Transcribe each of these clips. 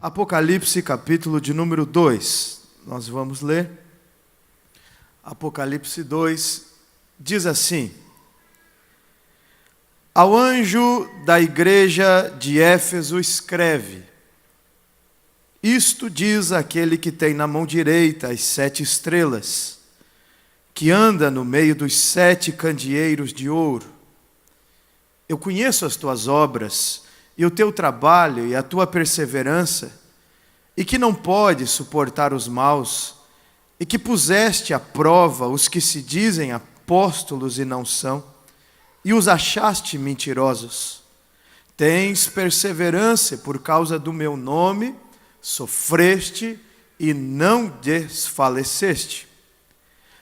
Apocalipse, capítulo de número 2. Nós vamos ler. Apocalipse 2 diz assim: Ao anjo da igreja de Éfeso escreve: Isto diz aquele que tem na mão direita as 7 estrelas, que anda no meio dos 7 candeeiros de ouro. Eu conheço as tuas obras, e o teu trabalho e a tua perseverança, e que não podes suportar os maus, e que puseste à prova os que se dizem apóstolos e não são, e os achaste mentirosos. Tens perseverança por causa do meu nome, sofreste e não desfaleceste.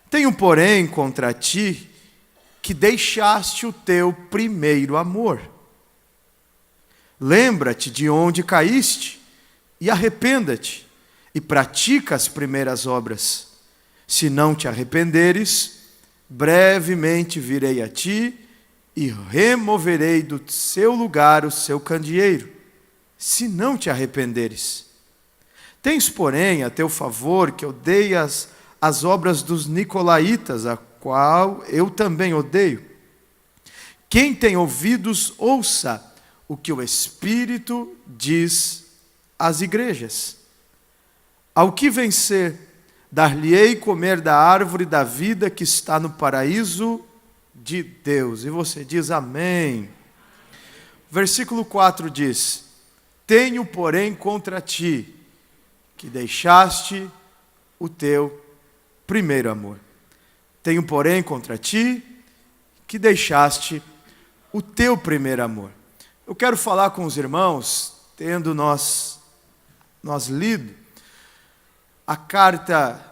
Tenho, porém, contra ti que deixaste o teu primeiro amor. Lembra-te de onde caíste e arrependa-te, e pratica as primeiras obras. Se não te arrependeres, brevemente virei a ti e removerei do seu lugar o seu candeeiro, se não te arrependeres. Tens, porém, a teu favor que odeias as obras dos nicolaítas, a qual eu também odeio. Quem tem ouvidos, ouça o que o Espírito diz às igrejas. Ao que vencer, dar-lhe-ei comer da árvore da vida que está no paraíso de Deus. E você diz amém. Versículo 4 diz: Tenho, porém, contra ti que deixaste o teu primeiro amor. Tenho, porém, contra ti que deixaste o teu primeiro amor. Eu quero falar com os irmãos, tendo nós lido a carta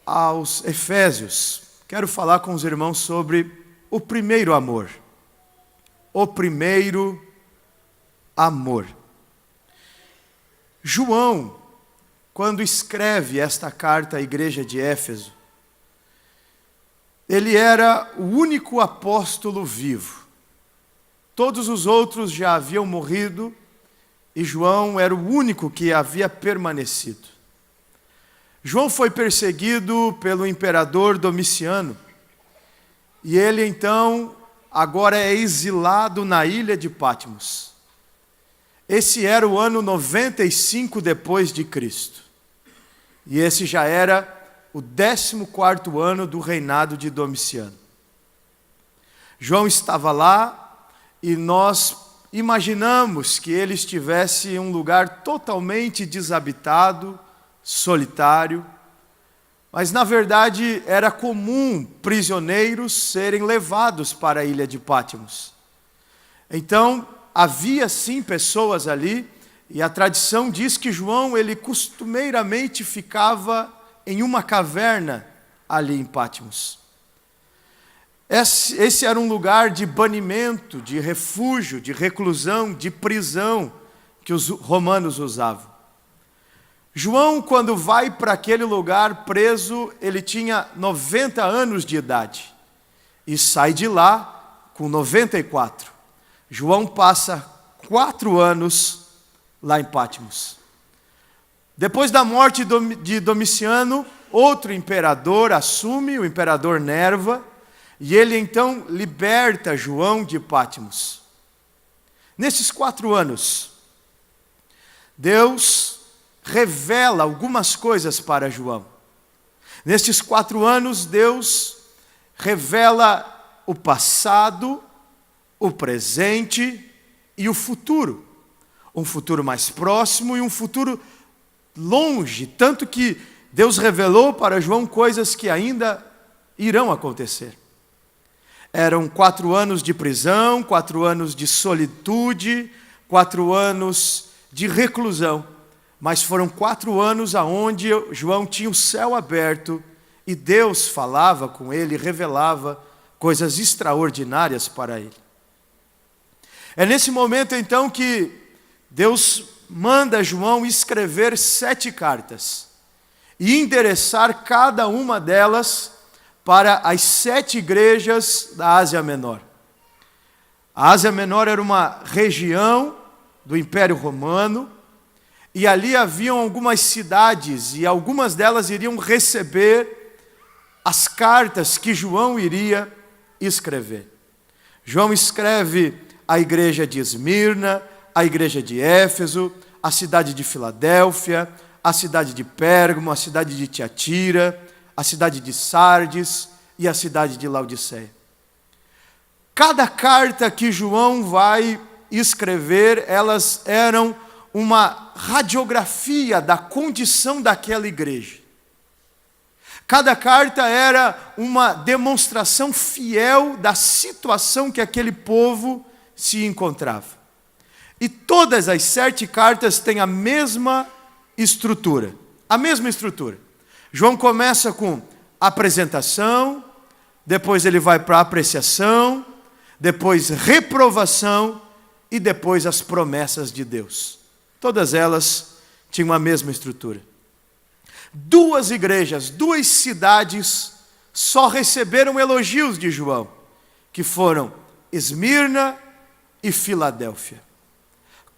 aos Efésios. Quero falar com os irmãos sobre o primeiro amor. O primeiro amor. João, quando escreve esta carta à igreja de Éfeso, ele era o único apóstolo vivo. Todos os outros já haviam morrido e João era o único que havia permanecido. João foi perseguido pelo imperador Domiciano e ele então agora é exilado na ilha de Patmos. Esse era o ano 95 depois de Cristo. E esse já era o 14º ano do reinado de Domiciano. João estava lá e nós imaginamos que ele estivesse em um lugar totalmente desabitado, solitário, mas na verdade era comum prisioneiros serem levados para a ilha de Patmos. Então havia sim pessoas ali, e a tradição diz que João ele costumeiramente ficava em uma caverna ali em Patmos. Esse era um lugar de banimento, de refúgio, de reclusão, de prisão que os romanos usavam. João, quando vai para aquele lugar preso, ele tinha 90 anos de idade e sai de lá com 94. João passa 4 anos lá em Patmos. Depois da morte de Domiciano, outro imperador assume, o imperador Nerva, e ele então liberta João de Patmos. Nesses 4 anos, Deus revela algumas coisas para João. Nesses 4 anos, Deus revela o passado, o presente e o futuro. Um futuro mais próximo e um futuro longe, tanto que Deus revelou para João coisas que ainda irão acontecer. Eram 4 anos de prisão, 4 anos de solitude, 4 anos de reclusão. Mas foram 4 anos aonde João tinha o céu aberto e Deus falava com ele, revelava coisas extraordinárias para ele. É nesse momento então que Deus manda João escrever 7 cartas e endereçar cada uma delas para as 7 igrejas da Ásia Menor. A Ásia Menor era uma região do Império Romano e ali haviam algumas cidades, e algumas delas iriam receber as cartas que João iria escrever. João escreve a igreja de Esmirna, a igreja de Éfeso, a cidade de Filadélfia, a cidade de Pérgamo, a cidade de Tiatira, a cidade de Sardes e a cidade de Laodiceia. Cada carta que João vai escrever, elas eram uma radiografia da condição daquela igreja. Cada carta era uma demonstração fiel da situação que aquele povo se encontrava. E todas as 7 cartas têm a mesma estrutura. A mesma estrutura. João começa com apresentação, depois ele vai para apreciação, depois reprovação e depois as promessas de Deus. Todas elas tinham a mesma estrutura. 2 igrejas, 2 cidades só receberam elogios de João, que foram Esmirna e Filadélfia.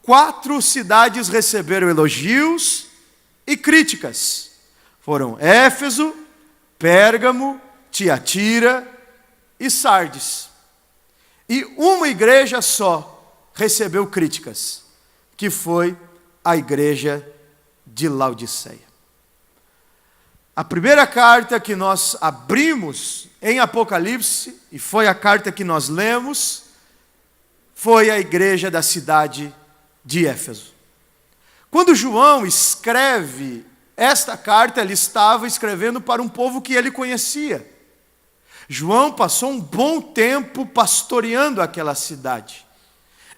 4 cidades receberam elogios e críticas. Foram Éfeso, Pérgamo, Tiatira e Sardes. E uma igreja só recebeu críticas, que foi a igreja de Laodiceia. A primeira carta que nós abrimos em Apocalipse, e foi a carta que nós lemos, foi a igreja da cidade de Éfeso. Quando João escreve esta carta, ele estava escrevendo para um povo que ele conhecia. João passou um bom tempo pastoreando aquela cidade.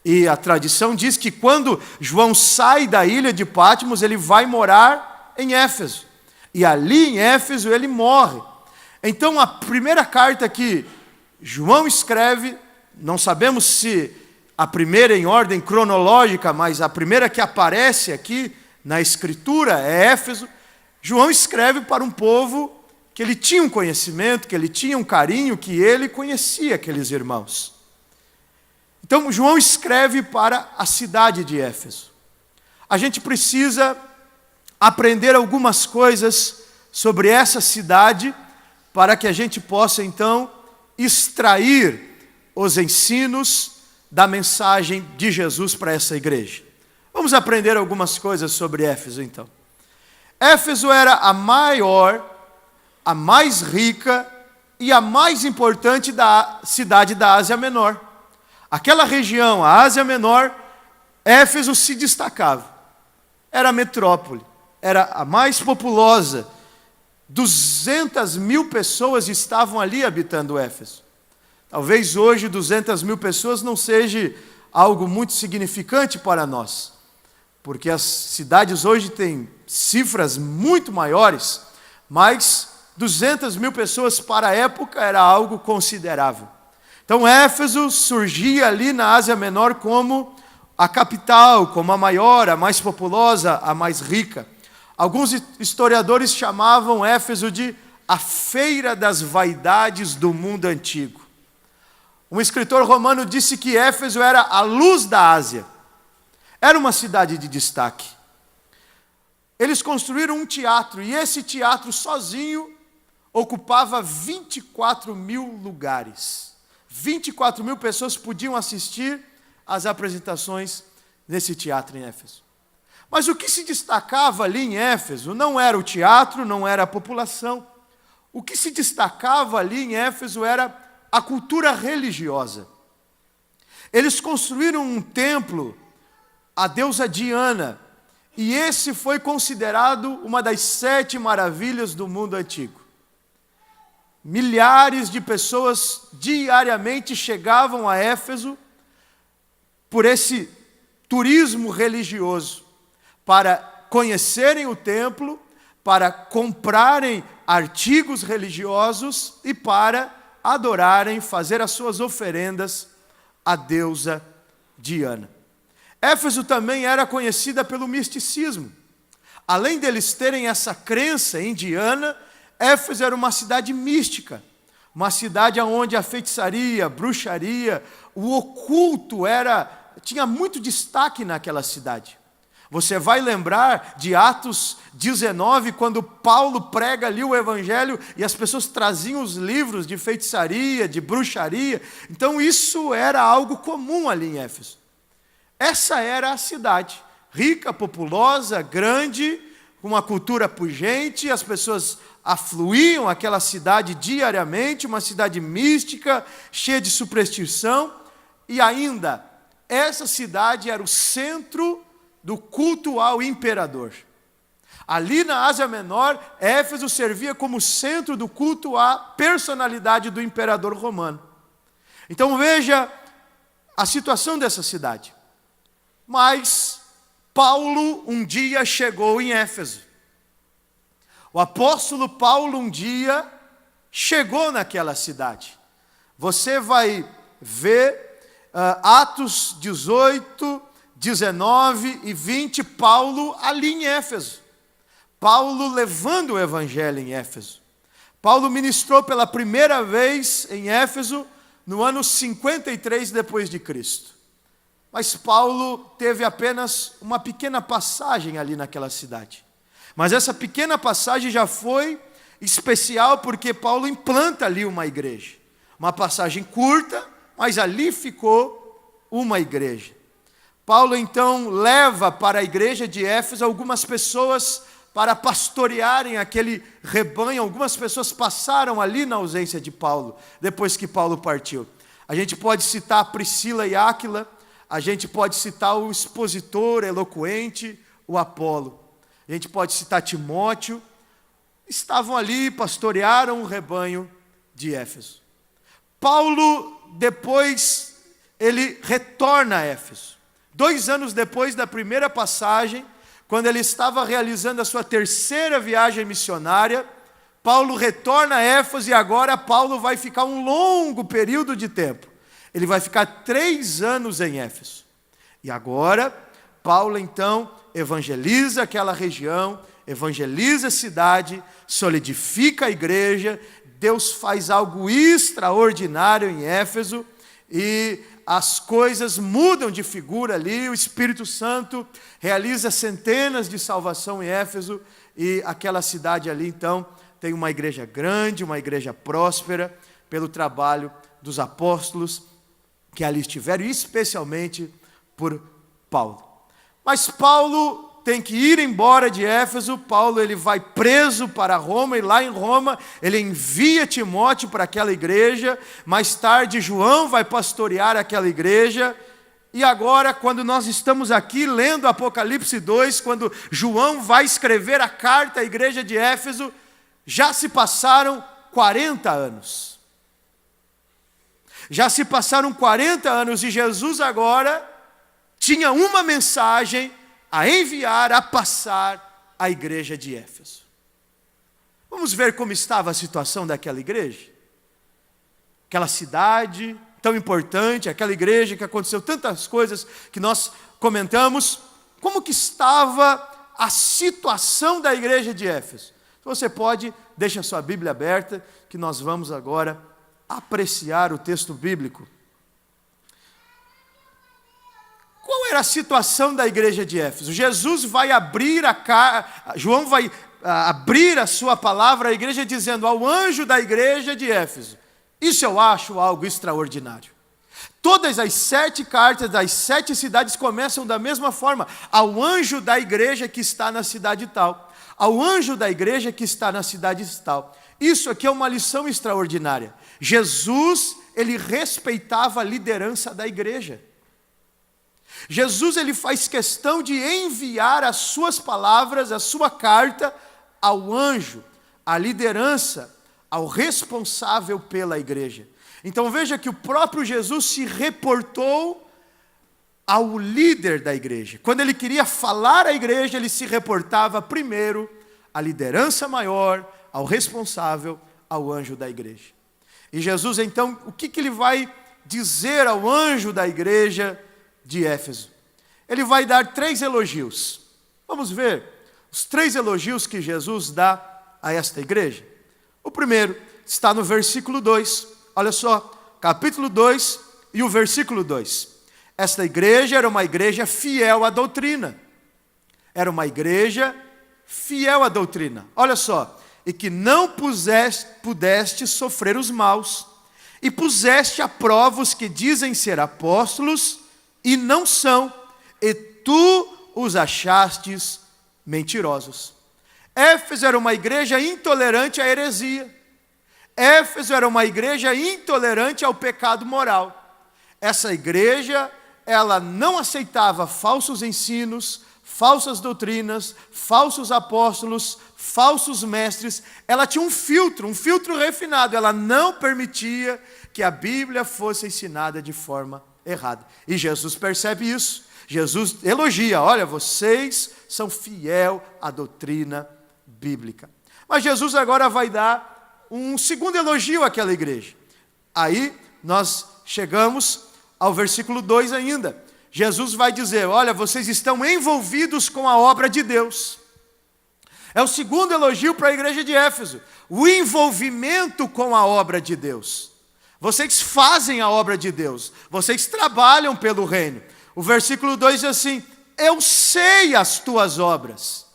E a tradição diz que quando João sai da ilha de Patmos, ele vai morar em Éfeso. E ali em Éfeso ele morre. Então a primeira carta que João escreve, não sabemos se a primeira em ordem cronológica, mas a primeira que aparece aqui na escritura é Éfeso. João escreve para um povo que ele tinha um conhecimento, que ele tinha um carinho, que ele conhecia aqueles irmãos. Então João escreve para a cidade de Éfeso. A gente precisa aprender algumas coisas sobre essa cidade, para que a gente possa então extrair os ensinos da mensagem de Jesus para essa igreja. Vamos aprender algumas coisas sobre Éfeso então. Éfeso era a maior, a mais rica e a mais importante da cidade da Ásia Menor. Aquela região, a Ásia Menor, Éfeso se destacava. Era a metrópole, era a mais populosa. 200.000 pessoas estavam ali habitando Éfeso. Talvez hoje 200.000 pessoas não seja algo muito significante para nós, porque as cidades hoje têm cifras muito maiores, mas 200.000 pessoas para a época era algo considerável. Então Éfeso surgia ali na Ásia Menor como a capital, como a maior, a mais populosa, a mais rica. Alguns historiadores chamavam Éfeso de a feira das vaidades do mundo antigo. Um escritor romano disse que Éfeso era a luz da Ásia. Era uma cidade de destaque. Eles construíram um teatro, e esse teatro sozinho ocupava 24.000 lugares. 24.000 pessoas podiam assistir às apresentações nesse teatro em Éfeso. Mas o que se destacava ali em Éfeso não era o teatro, não era a população. O que se destacava ali em Éfeso era a cultura religiosa. Eles construíram um templo à deusa Diana, e esse foi considerado uma das 7 maravilhas do mundo antigo. Milhares de pessoas diariamente chegavam a Éfeso por esse turismo religioso, para conhecerem o templo, para comprarem artigos religiosos e para adorarem, fazer as suas oferendas à deusa Diana. Éfeso também era conhecida pelo misticismo. Além deles terem essa crença em Diana, Éfeso era uma cidade mística, uma cidade onde a feitiçaria, a bruxaria, o oculto tinha muito destaque naquela cidade. Você vai lembrar de Atos 19, quando Paulo prega ali o evangelho e as pessoas traziam os livros de feitiçaria, de bruxaria. Então isso era algo comum ali em Éfeso. Essa era a cidade, rica, populosa, grande, com uma cultura pujante, as pessoas afluíam àquela cidade diariamente, uma cidade mística, cheia de superstição, e ainda, essa cidade era o centro do culto ao imperador. Ali na Ásia Menor, Éfeso servia como centro do culto à personalidade do imperador romano. Então veja a situação dessa cidade. Mas Paulo um dia chegou em Éfeso. O apóstolo Paulo um dia chegou naquela cidade. Você vai ver Atos 18, 19 e 20, Paulo ali em Éfeso. Paulo levando o evangelho em Éfeso. Paulo ministrou pela primeira vez em Éfeso no ano 53 depois de Cristo. Mas Paulo teve apenas uma pequena passagem ali naquela cidade. Mas essa pequena passagem já foi especial porque Paulo implanta ali uma igreja. Uma passagem curta, mas ali ficou uma igreja. Paulo então leva para a igreja de Éfeso algumas pessoas para pastorearem aquele rebanho. Algumas pessoas passaram ali na ausência de Paulo, depois que Paulo partiu. A gente pode citar Priscila e Áquila, a gente pode citar o expositor eloquente, o Apolo. A gente pode citar Timóteo. Estavam ali, pastorearam o rebanho de Éfeso. Paulo, depois, ele retorna a Éfeso. 2 anos depois da primeira passagem, quando ele estava realizando a sua terceira viagem missionária, Paulo retorna a Éfeso e agora Paulo vai ficar um longo período de tempo. Ele vai ficar 3 anos em Éfeso. E agora, Paulo então evangeliza aquela região, evangeliza a cidade, solidifica a igreja, Deus faz algo extraordinário em Éfeso e as coisas mudam de figura ali, o Espírito Santo realiza centenas de salvação em Éfeso e aquela cidade ali então tem uma igreja grande, uma igreja próspera, pelo trabalho dos apóstolos que ali estiveram, especialmente por Paulo. Mas Paulo tem que ir embora de Éfeso. Paulo ele vai preso para Roma, e lá em Roma ele envia Timóteo para aquela igreja. Mais tarde João vai pastorear aquela igreja. E agora, quando nós estamos aqui lendo Apocalipse 2, quando João vai escrever a carta à igreja de Éfeso, já se passaram 40 anos. Já se passaram 40 anos e Jesus agora tinha uma mensagem a enviar, a passar à igreja de Éfeso. Vamos ver como estava a situação daquela igreja? Aquela cidade tão importante, aquela igreja que aconteceu tantas coisas que nós comentamos. Como que estava a situação da igreja de Éfeso? Você pode, deixa a sua Bíblia aberta, que nós vamos agora apreciar o texto bíblico. Qual era a situação da igreja de Éfeso? Jesus vai abrir João vai abrir a sua palavra à igreja dizendo ao anjo da igreja de Éfeso. Isso eu acho algo extraordinário. Todas as 7 cartas das 7 cidades começam da mesma forma. Ao anjo da igreja que está na cidade tal. Ao anjo da igreja que está na cidade tal. Isso aqui é uma lição extraordinária. Jesus, ele respeitava a liderança da igreja. Jesus ele faz questão de enviar as suas palavras, a sua carta ao anjo, à liderança, ao responsável pela igreja. Então veja que o próprio Jesus se reportou ao líder da igreja. Quando ele queria falar à igreja, ele se reportava primeiro à liderança maior, ao responsável, ao anjo da igreja. E Jesus então, o que ele vai dizer ao anjo da igreja de Éfeso? Ele vai dar 3 elogios. Vamos ver os 3 elogios que Jesus dá a esta igreja. O primeiro está no versículo 2. Olha só, capítulo 2 e o versículo 2. Esta igreja era uma igreja fiel à doutrina. Era uma igreja fiel à doutrina. Olha só. E que não pudeste sofrer os maus, e puseste à prova os que dizem ser apóstolos e não são, e tu os achastes mentirosos. Éfeso era uma igreja intolerante à heresia. Éfeso era uma igreja intolerante ao pecado moral. Essa igreja, ela não aceitava falsos ensinos, falsas doutrinas, falsos apóstolos, falsos mestres. Ela tinha um filtro refinado. Ela não permitia que a Bíblia fosse ensinada de forma errada. E Jesus percebe isso. Jesus elogia, olha, vocês são fiel à doutrina bíblica. Mas Jesus agora vai dar um segundo elogio àquela igreja. Aí nós chegamos ao versículo 2 ainda. Jesus vai dizer, olha, vocês estão envolvidos com a obra de Deus. É o segundo elogio para a igreja de Éfeso. O envolvimento com a obra de Deus. Vocês fazem a obra de Deus. Vocês trabalham pelo reino. O versículo 2 diz assim, eu sei as tuas obras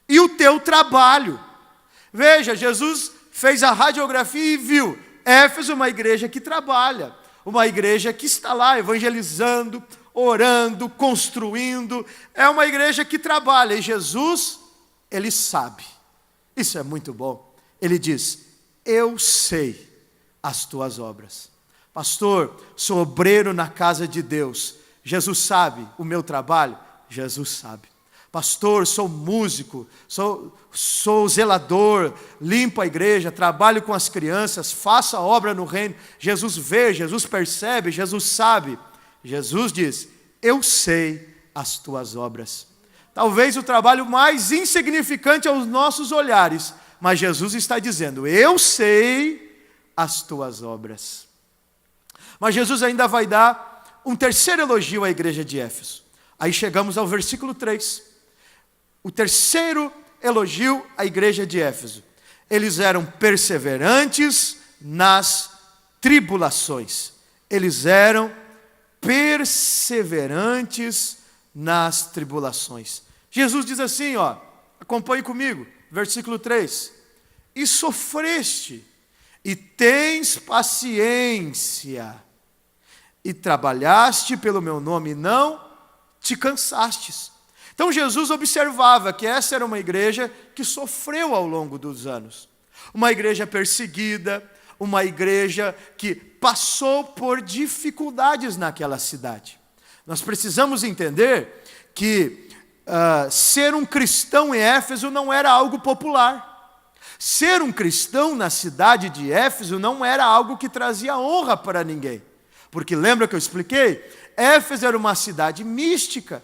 e o teu trabalho. Veja, Jesus fez a radiografia e viu, Éfeso é uma igreja que trabalha, uma igreja que está lá evangelizando, orando, construindo, é uma igreja que trabalha, e Jesus, ele sabe, isso é muito bom, ele diz, eu sei as tuas obras. Pastor, sou obreiro na casa de Deus, Jesus sabe o meu trabalho? Jesus sabe. Pastor, sou músico, sou zelador, limpo a igreja, trabalho com as crianças, faço a obra no reino. Jesus vê, Jesus percebe, Jesus sabe. Jesus diz, eu sei as tuas obras. Talvez o trabalho mais insignificante aos nossos olhares, mas Jesus está dizendo, eu sei as tuas obras. Mas Jesus ainda vai dar um terceiro elogio à igreja de Éfeso. Aí chegamos ao versículo 3. O terceiro elogio à igreja de Éfeso. Eles eram perseverantes nas tribulações. Eles eram perseverantes nas tribulações. Jesus diz assim, acompanhe comigo, versículo 3. E sofreste, e tens paciência, e trabalhaste pelo meu nome, e não te cansastes. Então Jesus observava que essa era uma igreja que sofreu ao longo dos anos. Uma igreja perseguida, uma igreja que passou por dificuldades naquela cidade. Nós precisamos entender que ser um cristão em Éfeso não era algo popular. Ser um cristão na cidade de Éfeso não era algo que trazia honra para ninguém. Porque lembra que eu expliquei? Éfeso era uma cidade mística.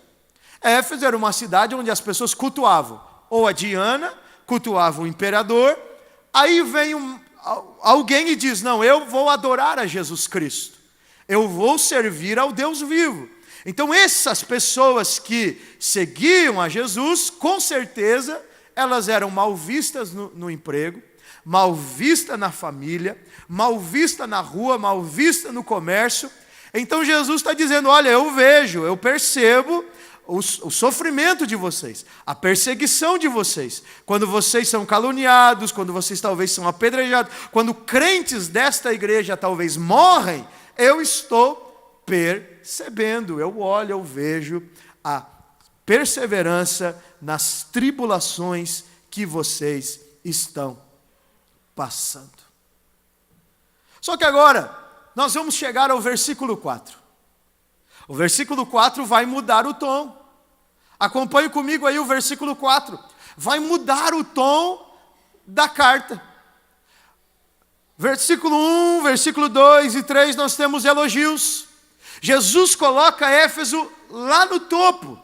Éfeso era uma cidade onde as pessoas cultuavam ou a Diana, cultuavam o imperador. Aí vem alguém e diz, não, eu vou adorar a Jesus Cristo. Eu vou servir ao Deus vivo. Então essas pessoas que seguiam a Jesus, com certeza, elas eram mal vistas no emprego, mal vistas na família, mal vistas na rua, mal vistas no comércio. Então Jesus está dizendo, olha, eu vejo, eu percebo o sofrimento de vocês, a perseguição de vocês, quando vocês são caluniados, quando vocês talvez são apedrejados, quando crentes desta igreja talvez morrem, eu estou percebendo, eu olho, eu vejo a perseverança nas tribulações que vocês estão passando. Só que agora, nós vamos chegar ao versículo 4. O versículo 4 vai mudar o tom. Acompanhe comigo aí o versículo 4. Vai mudar o tom da carta. Versículo 1, versículo 2 e 3, nós temos elogios. Jesus coloca Éfeso lá no topo.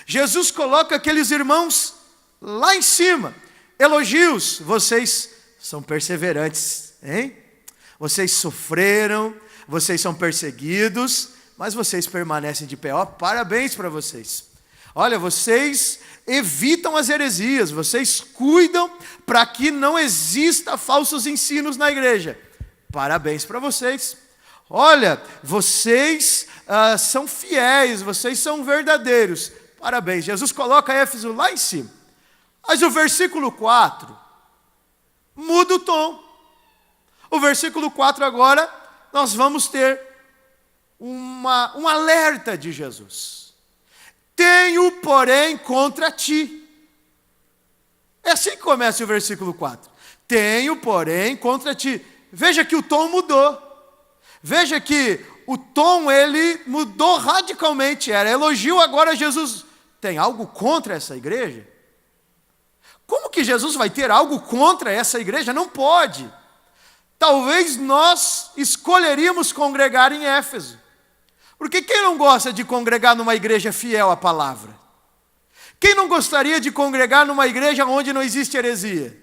Jesus coloca aqueles irmãos lá em cima. Elogios, vocês são perseverantes, hein? Vocês sofreram, vocês são perseguidos, mas vocês permanecem de pé. Parabéns para vocês. Olha, vocês evitam as heresias, vocês cuidam para que não exista falsos ensinos na igreja. Parabéns para vocês. Olha, vocês são fiéis, vocês são verdadeiros. Parabéns, Jesus coloca Éfeso lá em cima. Mas o versículo 4 muda o tom. O versículo 4 agora, nós vamos ter um alerta de Jesus. Tenho, porém, contra ti. É assim que começa o versículo 4. Tenho, porém, contra ti. Veja que o tom mudou. Veja que o tom, ele mudou radicalmente. Era elogio, agora Jesus tem algo contra essa igreja? Como que Jesus vai ter algo contra essa igreja? Não pode. Talvez nós escolheríamos congregar em Éfeso. Porque quem não gosta de congregar numa igreja fiel à palavra? Quem não gostaria de congregar numa igreja onde não existe heresia?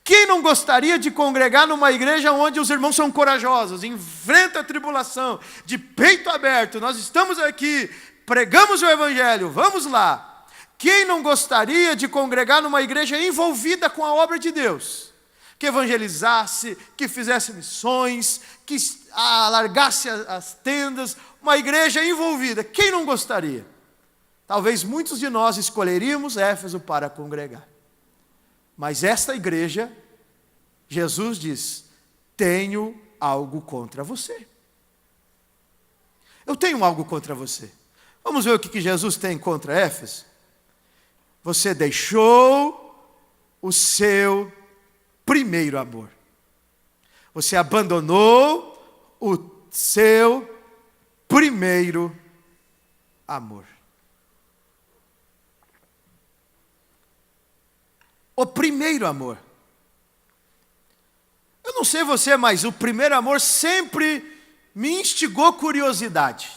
Quem não gostaria de congregar numa igreja onde os irmãos são corajosos, enfrentam a tribulação, de peito aberto, nós estamos aqui, pregamos o evangelho, vamos lá. Quem não gostaria de congregar numa igreja envolvida com a obra de Deus? Que evangelizasse, que fizesse missões, que alargasse as tendas, uma igreja envolvida. Quem não gostaria? Talvez muitos de nós escolheríamos Éfeso para congregar. Mas esta igreja, Jesus diz, tenho algo contra você. Eu tenho algo contra você. Vamos ver o que Jesus tem contra Éfeso? Você deixou o seu primeiro amor. Você abandonou o seu primeiro amor. O primeiro amor. Eu não sei você, mas o primeiro amor sempre me instigou curiosidade.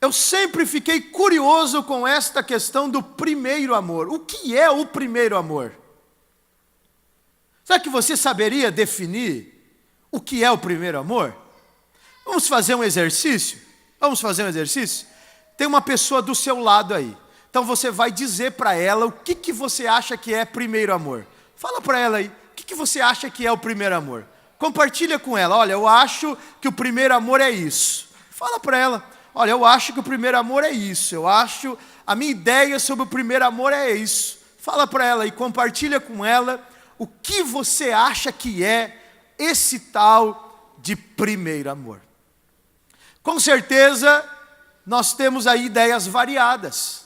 Eu sempre fiquei curioso com esta questão do primeiro amor. O que é o primeiro amor? Será que você saberia definir o que é o primeiro amor? Vamos fazer um exercício? Vamos fazer um exercício? Tem uma pessoa do seu lado aí. Então você vai dizer para ela o que você acha que é primeiro amor. Fala para ela aí, o que você acha que é o primeiro amor? Compartilha com ela, olha, eu acho que o primeiro amor é isso. Fala para ela, olha, eu acho que o primeiro amor é isso. A minha ideia sobre o primeiro amor é isso. Fala para ela e compartilha com ela o que você acha que é esse tal de primeiro amor. Com certeza, nós temos aí ideias variadas.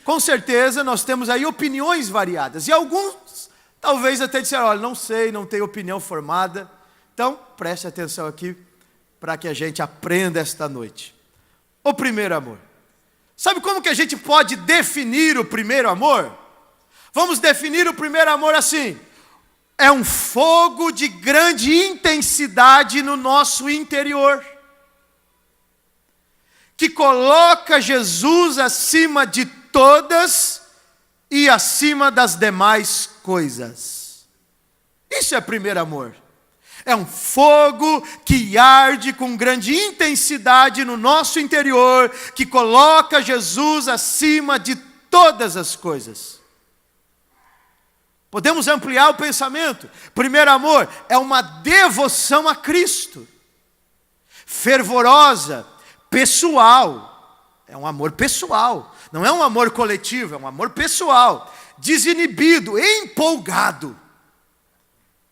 Com certeza nós temos aí opiniões variadas. E alguns talvez até disseram, olha, não sei, não tenho opinião formada. Então, preste atenção aqui para que a gente aprenda esta noite. O primeiro amor. Sabe como que a gente pode definir o primeiro amor? Vamos definir o primeiro amor assim. É um fogo de grande intensidade no nosso interior, que coloca Jesus acima de todas e acima das demais coisas. Isso é primeiro amor. É um fogo que arde com grande intensidade no nosso interior, que coloca Jesus acima de todas as coisas. Podemos ampliar o pensamento. Primeiro amor é uma devoção a Cristo, fervorosa, pessoal. É um amor pessoal. Não é um amor coletivo, é um amor pessoal, desinibido, empolgado.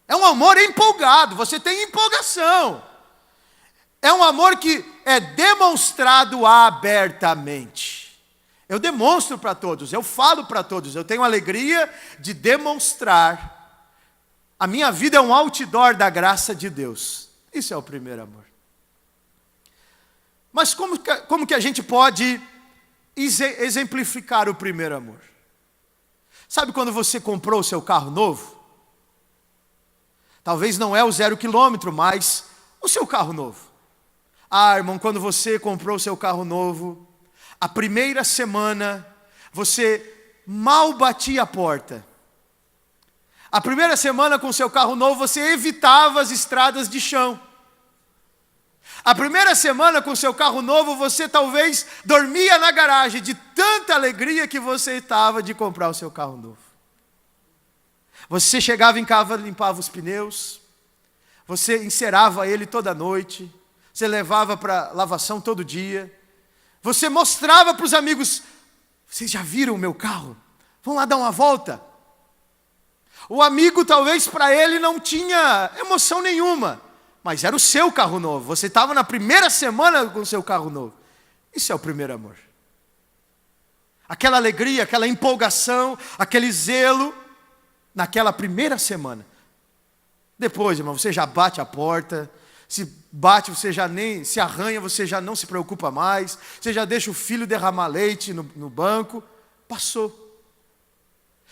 É um amor empolgado, você tem empolgação. É um amor que é demonstrado abertamente. Eu demonstro para todos, eu falo para todos, eu tenho alegria de demonstrar. A minha vida é um outdoor da graça de Deus. Isso é o primeiro amor. Mas como que a gente pode exemplificar o primeiro amor? Sabe quando você comprou o seu carro novo? Talvez não é o 0 quilômetro, mas o seu carro novo. Ah, irmão, quando você comprou o seu carro novo, a primeira semana você mal batia a porta. A primeira semana com o seu carro novo você evitava as estradas de chão. A primeira semana com o seu carro novo, você talvez dormia na garagem de tanta alegria que você estava de comprar o seu carro novo. Você chegava em casa, limpava os pneus, você encerava ele toda noite, você levava para lavação todo dia, Você mostrava para os amigos: vocês já viram o meu carro? Vamos lá dar uma volta. O amigo, talvez para ele não tinha emoção nenhuma, mas era o seu carro novo. Você estava na primeira semana com o seu carro novo. Isso é o primeiro amor. Aquela alegria, aquela empolgação, aquele zelo, naquela primeira semana. Depois, irmão, você já bate a porta. Se bate, você já nem se arranha, você já não se preocupa mais. Você já deixa o filho derramar leite no banco. Passou.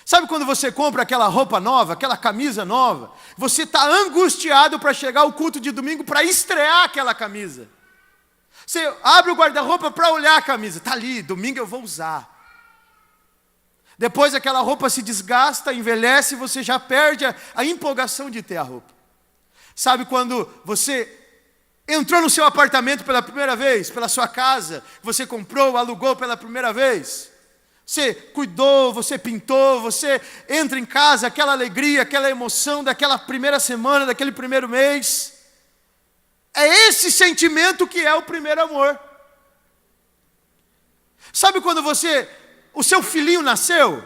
Sabe quando você compra aquela roupa nova, aquela camisa nova? Você está angustiado para chegar ao culto de domingo para estrear aquela camisa. Você abre o guarda-roupa para olhar a camisa. Está ali, domingo eu vou usar. Depois aquela roupa se desgasta, envelhece e você já perde a empolgação de ter a roupa. Sabe quando você entrou no seu apartamento pela primeira vez, pela sua casa, você comprou, alugou pela primeira vez? Você cuidou, você pintou, você entra em casa, aquela alegria, aquela emoção daquela primeira semana, daquele primeiro mês. É esse sentimento que é o primeiro amor. Sabe quando o seu filhinho nasceu?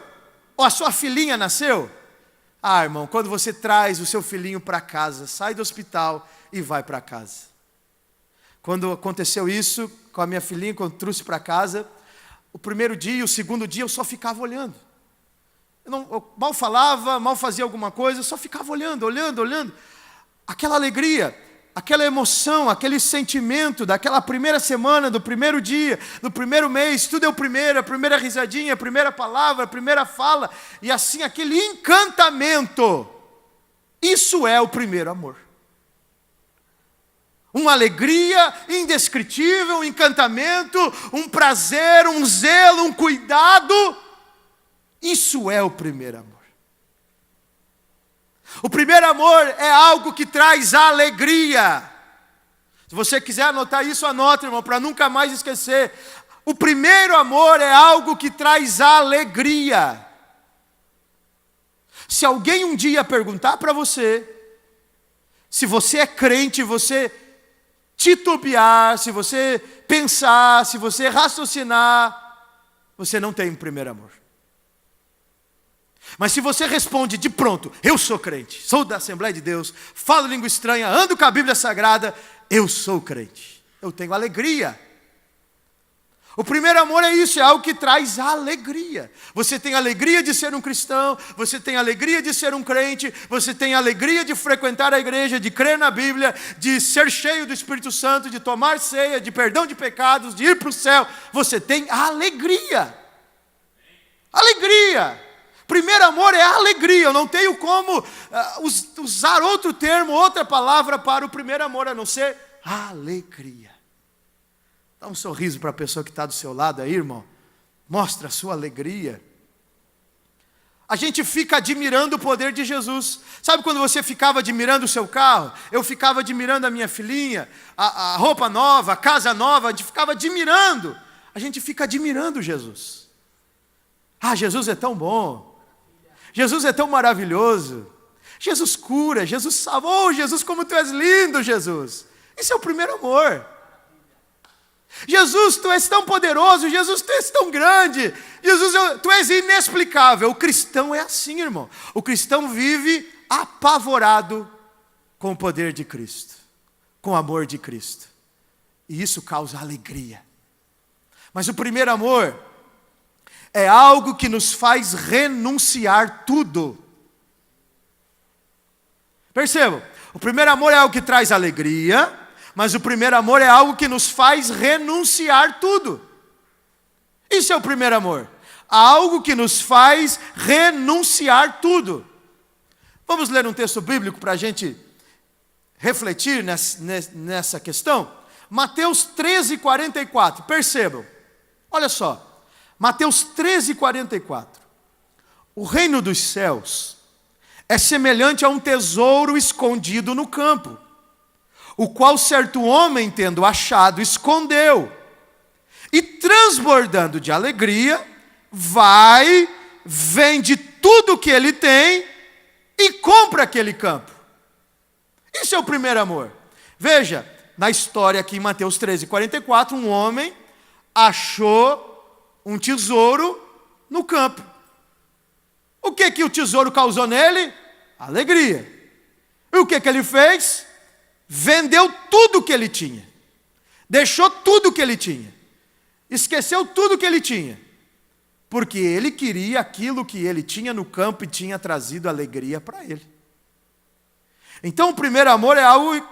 Ou a sua filhinha nasceu? Ah, irmão, quando você traz o seu filhinho para casa, sai do hospital e vai para casa. Quando aconteceu isso com a minha filhinha, quando trouxe para casa, o primeiro dia e o segundo dia eu só ficava olhando. Eu mal falava, mal fazia alguma coisa, eu só ficava olhando. Aquela alegria, aquela emoção, aquele sentimento daquela primeira semana, do primeiro dia, do primeiro mês, tudo é o primeiro, a primeira risadinha, a primeira palavra, a primeira fala, e assim aquele encantamento. Isso é o primeiro amor. Uma alegria indescritível, um encantamento, um prazer, um zelo, um cuidado. Isso é o primeiro amor. O primeiro amor é algo que traz alegria. Se você quiser anotar isso, anota, irmão, para nunca mais esquecer. O primeiro amor é algo que traz alegria. Se alguém um dia perguntar para você, se você é crente, você titubear, se você pensar, se você raciocinar, você não tem um primeiro amor. Mas se você responde de pronto: eu sou crente, sou da Assembleia de Deus, falo língua estranha, ando com a Bíblia Sagrada, eu sou crente, eu tenho alegria. O primeiro amor é isso, é algo que traz alegria. Você tem alegria de ser um cristão, você tem alegria de ser um crente, você tem alegria de frequentar a igreja, de crer na Bíblia, de ser cheio do Espírito Santo, de tomar ceia, de perdão de pecados, de ir para o céu. Você tem alegria. Alegria. Primeiro amor é alegria. Eu não tenho como usar outro termo, outra palavra para o primeiro amor, a não ser alegria. Dá um sorriso para a pessoa que está do seu lado aí, irmão. Mostra a sua alegria. A gente fica admirando o poder de Jesus. Sabe quando você ficava admirando o seu carro? Eu ficava admirando a minha filhinha, a roupa nova, a casa nova. A gente ficava admirando. A gente fica admirando Jesus. Ah, Jesus é tão bom. Jesus é tão maravilhoso. Jesus cura, Jesus salva. Oh, Jesus, como tu és lindo, Jesus. Isso é o primeiro amor. Jesus, tu és tão poderoso. Jesus, tu és tão grande. Jesus, tu és inexplicável. O cristão é assim, irmão. O cristão vive apavorado com o poder de Cristo, com o amor de Cristo. E isso causa alegria. Mas o primeiro amor é algo que nos faz renunciar tudo. Percebam, o primeiro amor é algo que traz alegria, mas o primeiro amor é algo que nos faz renunciar tudo. Isso é o primeiro amor. Algo que nos faz renunciar tudo. Vamos ler um texto bíblico para a gente refletir nessa questão? Mateus 13:44. Percebam, olha só. Mateus 13:44. O reino dos céus é semelhante a um tesouro escondido no campo, o qual certo homem, tendo achado, escondeu, e transbordando de alegria, vai, vende tudo o que ele tem e compra aquele campo. Isso é o primeiro amor. Veja, na história aqui em Mateus 13:44, um homem achou um tesouro no campo. O que o tesouro causou nele? Alegria. E o que ele fez? Vendeu tudo que ele tinha. Deixou tudo que ele tinha. Esqueceu tudo que ele tinha. Porque ele queria aquilo que ele tinha no campo e tinha trazido alegria para ele. Então o primeiro amor é algo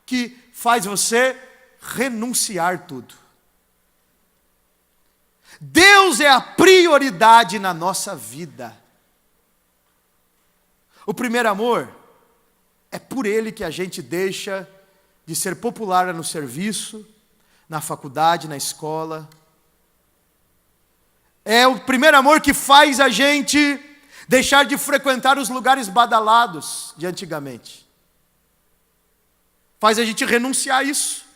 que faz você renunciar tudo. Deus é a prioridade na nossa vida. O primeiro amor é por ele que a gente deixa de ser popular no serviço, na faculdade, na escola. É o primeiro amor que faz a gente deixar de frequentar os lugares badalados de antigamente. Faz a gente renunciar a isso.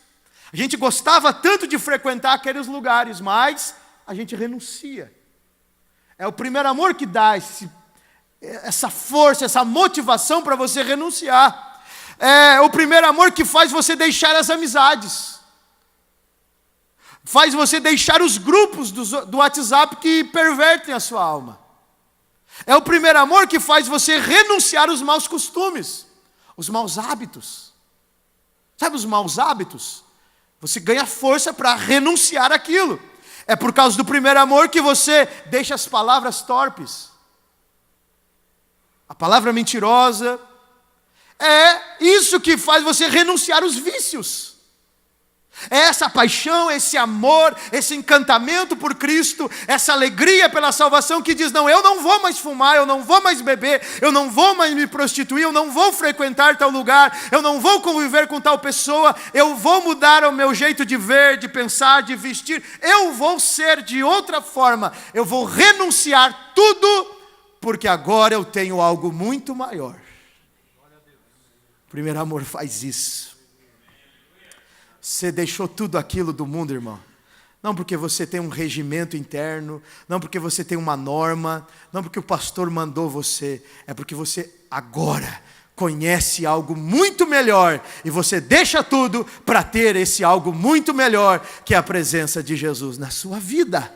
A gente gostava tanto de frequentar aqueles lugares, mas a gente renuncia. É o primeiro amor que dá essa força, essa motivação para você renunciar. É o primeiro amor que faz você deixar as amizades. Faz você deixar os grupos do WhatsApp que pervertem a sua alma. É o primeiro amor que faz você renunciar aos maus costumes, os maus hábitos. Sabe os maus hábitos? Você ganha força para renunciar àquilo. É por causa do primeiro amor que você deixa as palavras torpes. A palavra mentirosa. É isso que faz você renunciar aos vícios. É essa paixão, esse amor, esse encantamento por Cristo, essa alegria pela salvação que diz, não, eu não vou mais fumar, eu não vou mais beber, eu não vou mais me prostituir, eu não vou frequentar tal lugar, eu não vou conviver com tal pessoa, eu vou mudar o meu jeito de ver, de pensar, de vestir, eu vou ser de outra forma, eu vou renunciar tudo, porque agora eu tenho algo muito maior. O primeiro amor faz isso. Você deixou tudo aquilo do mundo, irmão. Não porque você tem um regimento interno, não porque você tem uma norma, não porque o pastor mandou você, é porque você agora conhece algo muito melhor e você deixa tudo para ter esse algo muito melhor que é a presença de Jesus na sua vida.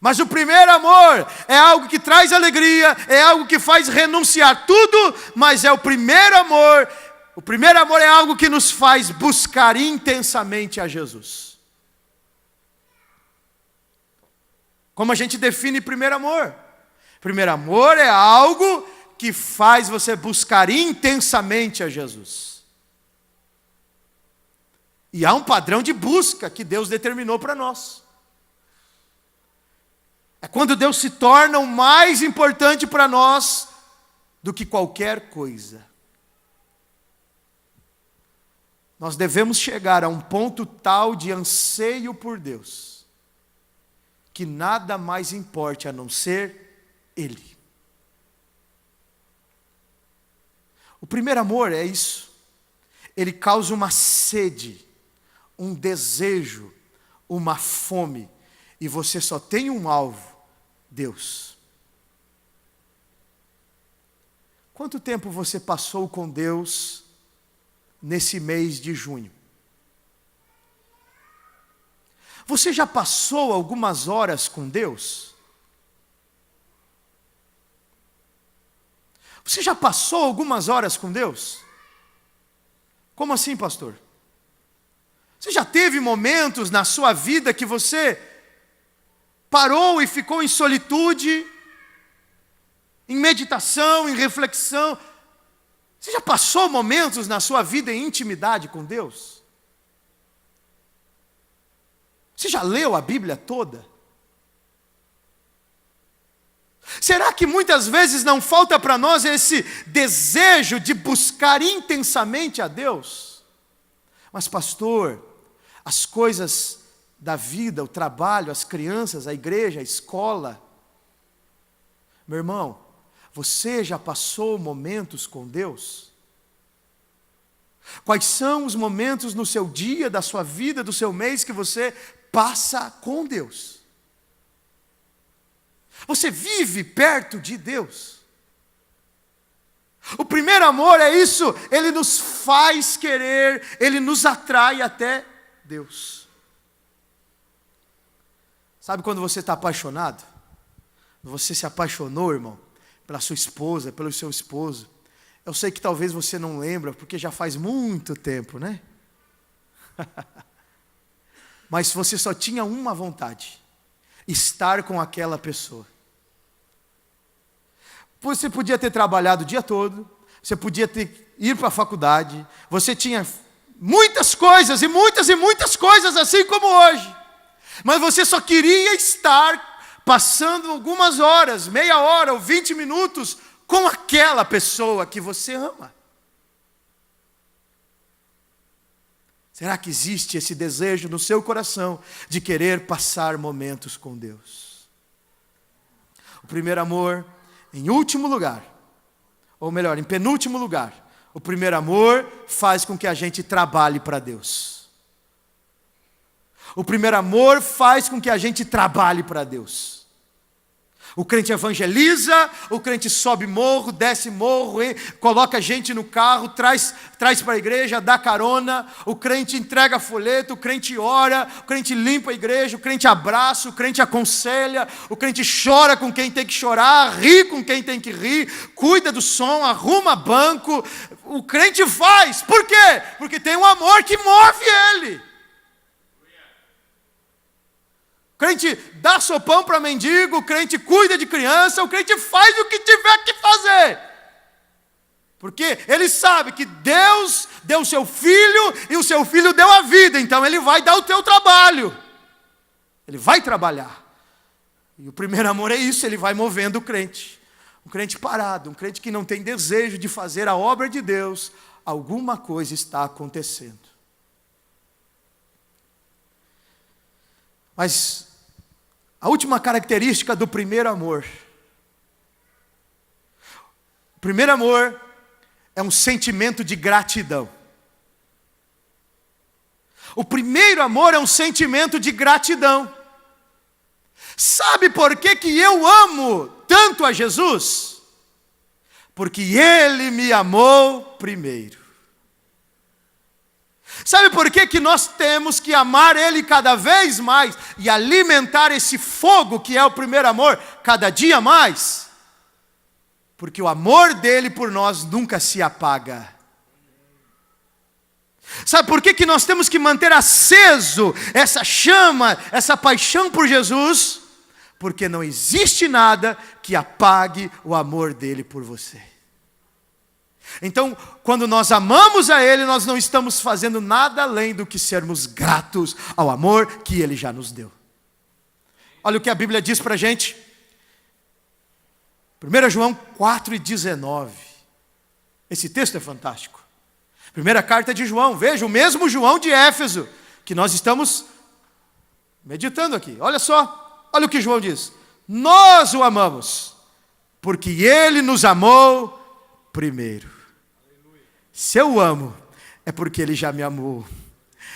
Mas o primeiro amor é algo que traz alegria, é algo que faz renunciar tudo, mas é o primeiro amor. O primeiro amor é algo que nos faz buscar intensamente a Jesus. Como a gente define primeiro amor? Primeiro amor é algo que faz você buscar intensamente a Jesus. E há um padrão de busca que Deus determinou para nós. É quando Deus se torna o mais importante para nós do que qualquer coisa. Nós devemos chegar a um ponto tal de anseio por Deus, que nada mais importe a não ser Ele. O primeiro amor é isso. Ele causa uma sede, um desejo, uma fome, e você só tem um alvo, Deus. Quanto tempo você passou com Deus nesse mês de junho? Você já passou algumas horas com Deus? Você já passou algumas horas com Deus? Como assim, pastor? Você já teve momentos na sua vida que você parou e ficou em solitude, em meditação, em reflexão? Você já passou momentos na sua vida em intimidade com Deus? Você já leu a Bíblia toda? Será que muitas vezes não falta para nós esse desejo de buscar intensamente a Deus? Mas pastor, as coisas da vida, o trabalho, as crianças, a igreja, a escola. Meu irmão, você já passou momentos com Deus? Quais são os momentos no seu dia, da sua vida, do seu mês que você passa com Deus? Você vive perto de Deus? O primeiro amor é isso, ele nos faz querer, ele nos atrai até Deus. Sabe quando você está apaixonado? Você se apaixonou, irmão, pela sua esposa, pelo seu esposo. Eu sei que talvez você não lembra, porque já faz muito tempo, né? Mas você só tinha uma vontade: estar com aquela pessoa. Você podia ter trabalhado o dia todo, você podia ir para a faculdade, você tinha muitas coisas, e muitas coisas, assim como hoje. Mas você só queria estar passando algumas horas, meia hora ou 20 minutos com aquela pessoa que você ama. Será que existe esse desejo no seu coração de querer passar momentos com Deus? O primeiro amor, em último lugar, ou melhor, em penúltimo lugar, o primeiro amor faz com que a gente trabalhe para Deus. O primeiro amor faz com que a gente trabalhe para Deus. O crente evangeliza, o crente sobe morro, desce morro, coloca gente no carro, traz para a igreja, dá carona, o crente entrega folheto, o crente ora, o crente limpa a igreja, o crente abraça, o crente aconselha, o crente chora com quem tem que chorar, ri com quem tem que rir, cuida do som, arruma banco. O crente faz, por quê? Porque tem um amor que move ele. O crente dá sopão para mendigo, o crente cuida de criança, o crente faz o que tiver que fazer. Porque ele sabe que Deus deu o seu filho e o seu filho deu a vida, então ele vai dar o teu trabalho. Ele vai trabalhar. E o primeiro amor é isso, ele vai movendo o crente. Um crente parado, um crente que não tem desejo de fazer a obra de Deus, alguma coisa está acontecendo. Mas a última característica do primeiro amor. O primeiro amor é um sentimento de gratidão. O primeiro amor é um sentimento de gratidão. Sabe por que eu amo tanto a Jesus? Porque Ele me amou primeiro. Sabe por que nós temos que amar Ele cada vez mais e alimentar esse fogo que é o primeiro amor cada dia mais? Porque o amor dele por nós nunca se apaga. Sabe por que nós temos que manter aceso essa chama, essa paixão por Jesus? Porque não existe nada que apague o amor dele por você. Então, quando nós amamos a Ele, nós não estamos fazendo nada além do que sermos gratos ao amor que Ele já nos deu. Olha o que a Bíblia diz para a gente. 1 João 4,19. Esse texto é fantástico. Primeira carta de João, veja, o mesmo João de Éfeso, que nós estamos meditando aqui. Olha só, olha o que João diz. Nós o amamos, porque Ele nos amou primeiro. Se eu amo, é porque Ele já me amou.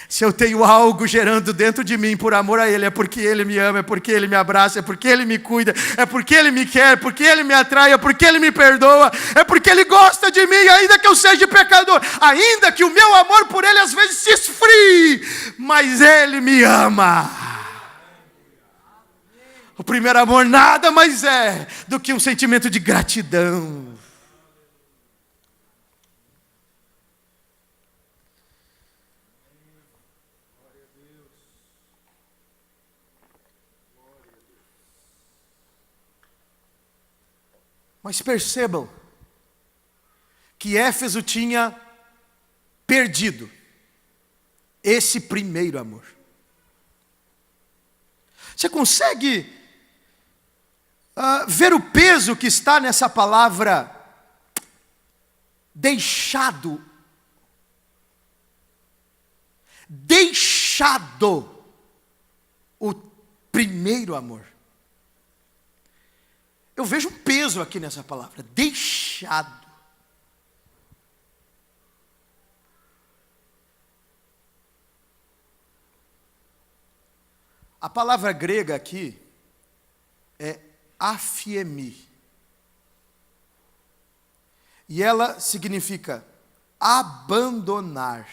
Se eu tenho algo gerando dentro de mim por amor a Ele, é porque Ele me ama, é porque Ele me abraça, é porque Ele me cuida, é porque Ele me quer, é porque Ele me atrai, é porque Ele me perdoa, é porque Ele gosta de mim, ainda que eu seja pecador, ainda que o meu amor por Ele às vezes se esfrie, mas Ele me ama. O primeiro amor nada mais é do que um sentimento de gratidão. Mas percebam que Éfeso tinha perdido esse primeiro amor. Você consegue ver o peso que está nessa palavra deixado? Deixado o primeiro amor. Eu vejo um peso aqui nessa palavra, deixado. A palavra grega aqui é aphiemi. E ela significa abandonar,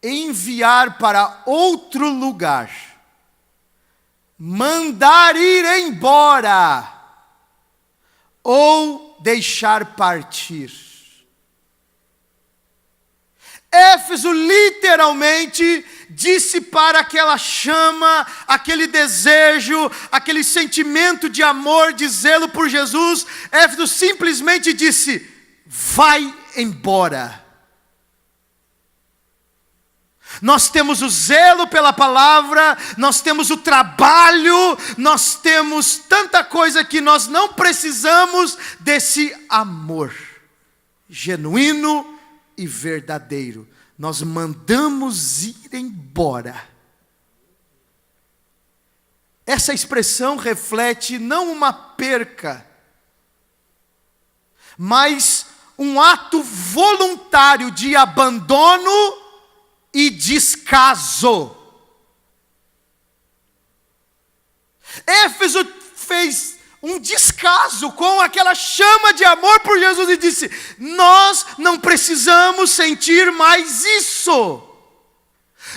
enviar para outro lugar, mandar ir embora ou deixar partir. Éfeso literalmente disse para aquela chama, aquele desejo, aquele sentimento de amor, de zelo por Jesus, Éfeso simplesmente disse: vai embora. Nós temos o zelo pela palavra, nós temos o trabalho, nós temos tanta coisa que nós não precisamos desse amor genuíno e verdadeiro. Nós mandamos ir embora. Essa expressão reflete não uma perca, mas um ato voluntário de abandono e descaso. Éfeso fez um descaso com aquela chama de amor por Jesus e disse: nós não precisamos sentir mais isso.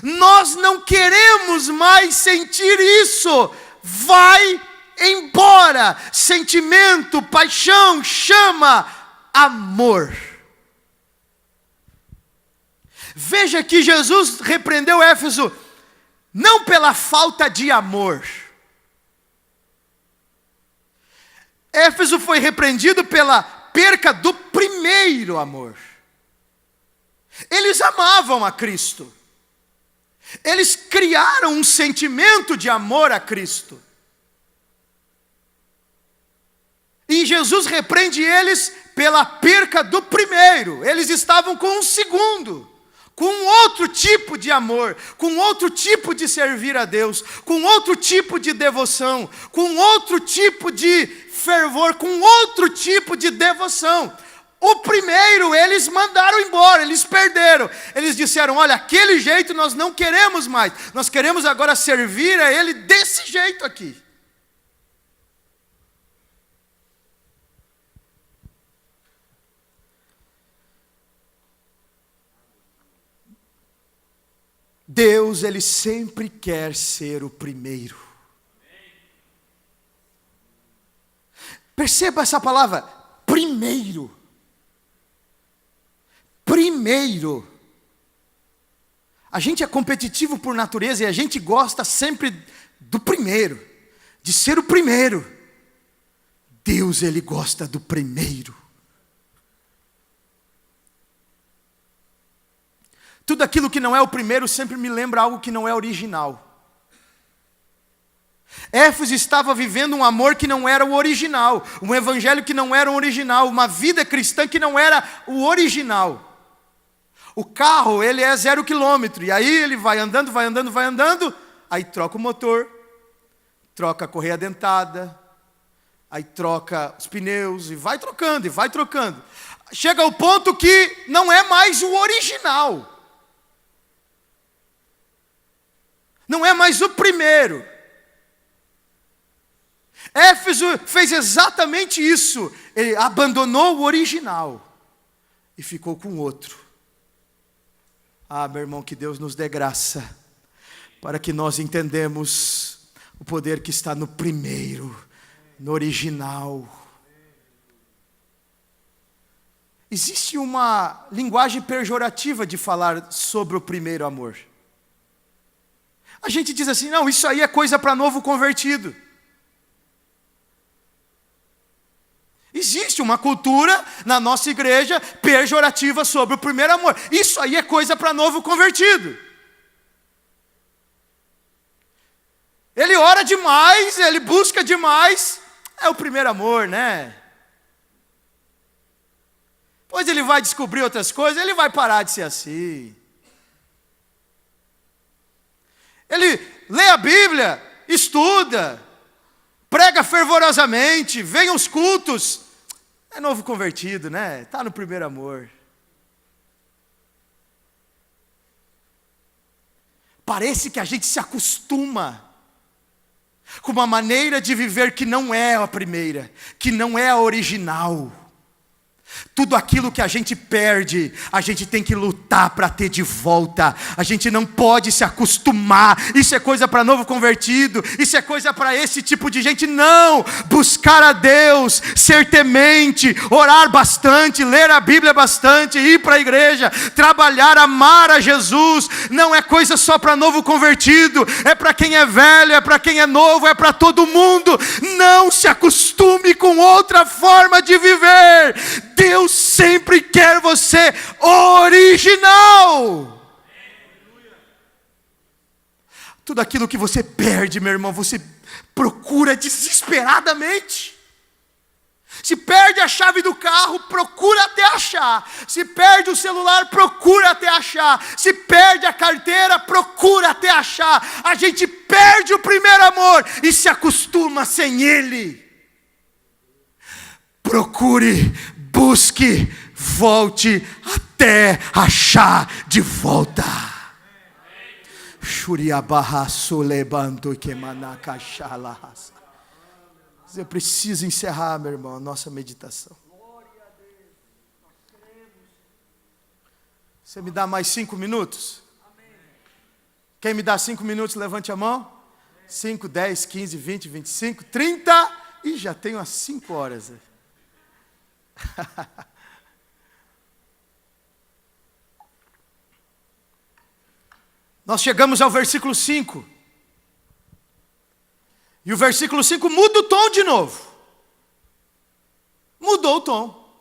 Nós não queremos mais sentir isso. Vai embora. Sentimento, paixão, chama, amor. Veja que Jesus repreendeu Éfeso não pela falta de amor. Éfeso foi repreendido pela perca do primeiro amor. Eles amavam a Cristo. Eles criaram um sentimento de amor a Cristo. E Jesus repreende eles pela perca do primeiro. Eles estavam com um segundo, com outro tipo de amor, com outro tipo de servir a Deus, com outro tipo de devoção, com outro tipo de fervor, com outro tipo de devoção. O primeiro eles mandaram embora, eles perderam. Eles disseram: olha, aquele jeito nós não queremos mais. Nós queremos agora servir a Ele desse jeito aqui. Deus, Ele sempre quer ser o primeiro. Perceba essa palavra, primeiro. Primeiro. A gente é competitivo por natureza e a gente gosta sempre do primeiro, de ser o primeiro. Deus, Ele gosta do primeiro. Tudo aquilo que não é o primeiro sempre me lembra algo que não é original. Éfeso estava vivendo um amor que não era o original, um evangelho que não era o original, uma vida cristã que não era o original. O carro, ele é 0 quilômetro, e aí ele vai andando, aí troca o motor, troca a correia dentada, aí troca os pneus, e vai trocando. Chega ao ponto que não é mais o original. Não é mais o primeiro. Éfeso fez exatamente isso. Ele abandonou o original e ficou com outro. Ah, meu irmão, que Deus nos dê graça para que nós entendamos o poder que está no primeiro, no original. Existe uma linguagem pejorativa de falar sobre o primeiro amor. A gente diz assim: não, isso aí é coisa para novo convertido. Existe uma cultura na nossa igreja pejorativa sobre o primeiro amor. Isso aí é coisa para novo convertido. Ele ora demais, ele busca demais. É o primeiro amor, né? Pois ele vai descobrir outras coisas, ele vai parar de ser assim. Ele lê a Bíblia, estuda, prega fervorosamente, vem aos cultos. É novo convertido, né? Está no primeiro amor. Parece que a gente se acostuma com uma maneira de viver que não é a primeira, que não é a original. Tudo aquilo que a gente perde, a gente tem que lutar para ter de volta. A gente não pode se acostumar. Isso é coisa para novo convertido. Isso é coisa para esse tipo de gente. Não! Buscar a Deus, ser temente, orar bastante, ler a Bíblia bastante, ir para a igreja, trabalhar, amar a Jesus. Não é coisa só para novo convertido. É para quem é velho, é para quem é novo, é para todo mundo. Não se acostume com outra forma de viver. Deus sempre quer você original. Tudo aquilo que você perde, meu irmão, você procura desesperadamente. Se perde a chave do carro, procura até achar. Se perde o celular, procura até achar. Se perde a carteira, procura até achar. A gente perde o primeiro amor e se acostuma sem ele. Procure, busque, volte até achar de volta. Eu preciso encerrar, meu irmão, a nossa meditação. Você me dá mais 5 minutos? Quem me dá 5 minutos, levante a mão. 5, 10, 15, 20, 25, 30. E já tenho as 5 horas. Nós chegamos ao versículo 5. E o versículo 5 muda o tom de novo. Mudou o tom.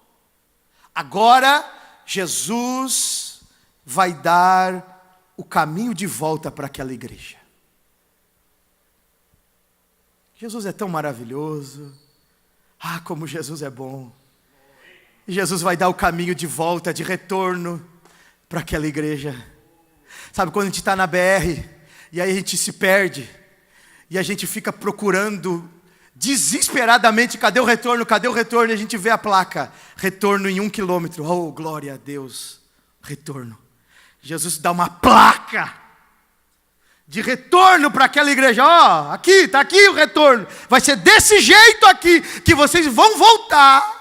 Agora, Jesus vai dar o caminho de volta para aquela igreja. Jesus é tão maravilhoso. Ah, como Jesus é bom. E Jesus vai dar o caminho de volta, de retorno para aquela igreja. Sabe quando a gente está na BR e aí a gente se perde e a gente fica procurando desesperadamente, cadê o retorno? Cadê o retorno? E a gente vê a placa, retorno em 1 quilômetro. Oh, glória a Deus, retorno. Jesus dá uma placa de retorno para aquela igreja. Ó, aqui, está aqui o retorno. Vai ser desse jeito aqui que vocês vão voltar.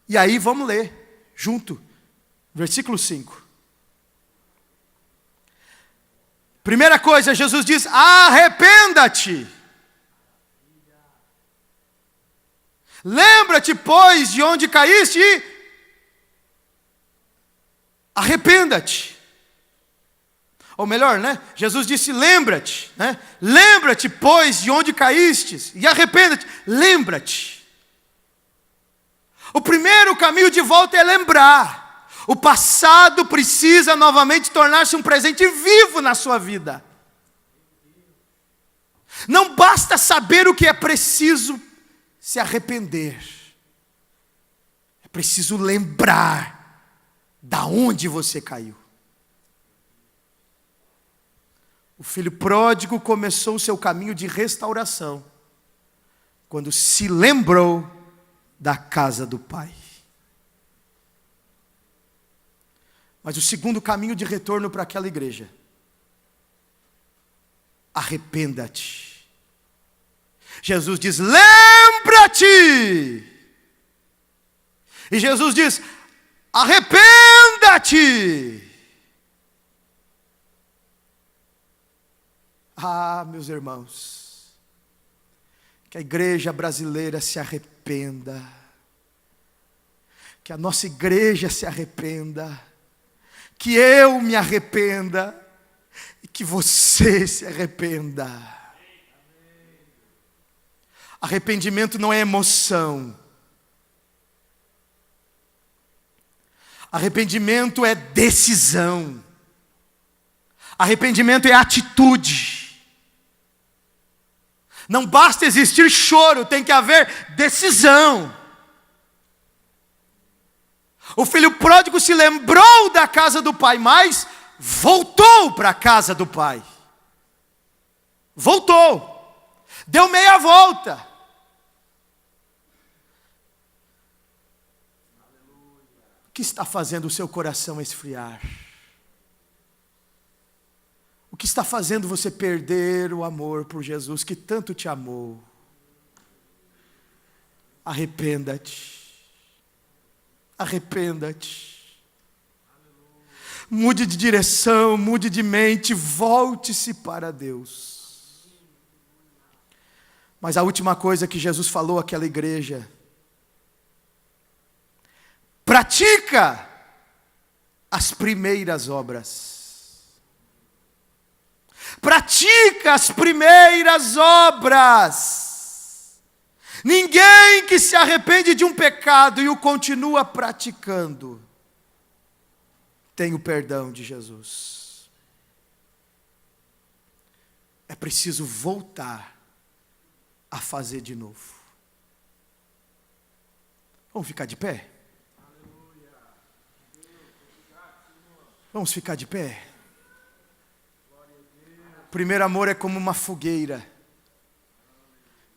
E aí vamos ler junto, versículo 5. Primeira coisa, Jesus diz: arrependa-te. Lembra-te, pois, de onde caíste e arrependa-te. Ou melhor, né? Jesus disse: lembra-te, né? Lembra-te, pois, de onde caíste e arrependa-te. Lembra-te. O primeiro caminho de volta é lembrar. O passado precisa novamente tornar-se um presente vivo na sua vida. Não basta saber o que é preciso se arrepender. É preciso lembrar da onde você caiu. O filho pródigo começou o seu caminho de restauração quando se lembrou da casa do pai. Mas o segundo caminho de retorno para aquela igreja: arrependa-te. Jesus diz: lembra-te. E Jesus diz: arrependa-te. Ah, meus irmãos, que a igreja brasileira se arrependa, que a nossa igreja se arrependa, que eu me arrependa e que você se arrependa. Arrependimento não é emoção. Arrependimento é decisão. Arrependimento é atitude. Não basta existir choro, tem que haver decisão. O filho pródigo se lembrou da casa do pai, mas voltou para a casa do pai. Voltou. Deu meia volta. O que está fazendo o seu coração esfriar? O que está fazendo você perder o amor por Jesus que tanto te amou? Arrependa-te. arrependa-te. Mude de direção, mude de mente, volte-se para Deus. Mas a última coisa que Jesus falou àquela igreja: pratica as primeiras obras. Pratica as primeiras obras. Ninguém que se arrepende de um pecado e o continua praticando tem o perdão de Jesus. É preciso voltar a fazer de novo. Vamos ficar de pé? Vamos ficar de pé? O primeiro amor é como uma fogueira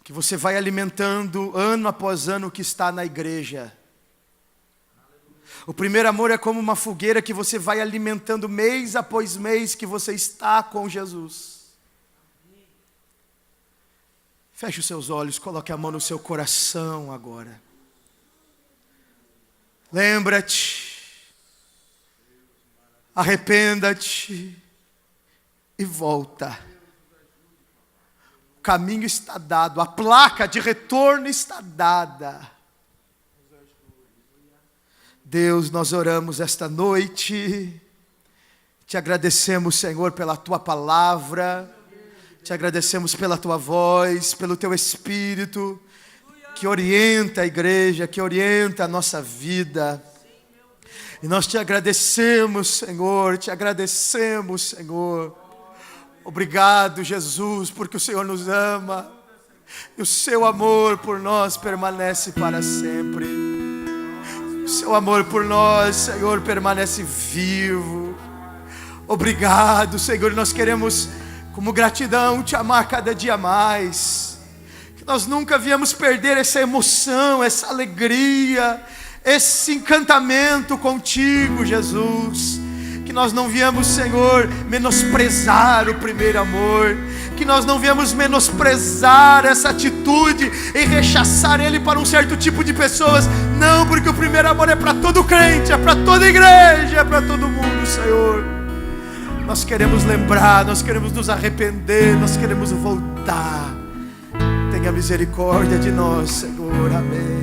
que você vai alimentando ano após ano que está na igreja. O primeiro amor é como uma fogueira que você vai alimentando mês após mês que você está com Jesus. Feche os seus olhos, coloque a mão no seu coração agora. Lembra-te, arrependa-te e volta. O caminho está dado, a placa de retorno está dada. Deus, nós oramos esta noite, te agradecemos, Senhor, pela tua palavra, te agradecemos pela tua voz, pelo teu Espírito, que orienta a igreja, que orienta a nossa vida. E nós te agradecemos, Senhor, te agradecemos, Senhor. Obrigado, Jesus, porque o Senhor nos ama, e o seu amor por nós permanece para sempre. O seu amor por nós, Senhor, permanece vivo. Obrigado, Senhor. Nós queremos, como gratidão, te amar cada dia mais. Que nós nunca viemos perder essa emoção, essa alegria, esse encantamento contigo, Jesus. Que nós não viemos, Senhor, menosprezar o primeiro amor. Que nós não viemos menosprezar essa atitude e rechaçar ele para um certo tipo de pessoas. Não, porque o primeiro amor é para todo crente, é para toda igreja, é para todo mundo, Senhor. Nós queremos lembrar, nós queremos nos arrepender, nós queremos voltar. Tenha misericórdia de nós, Senhor. Amém.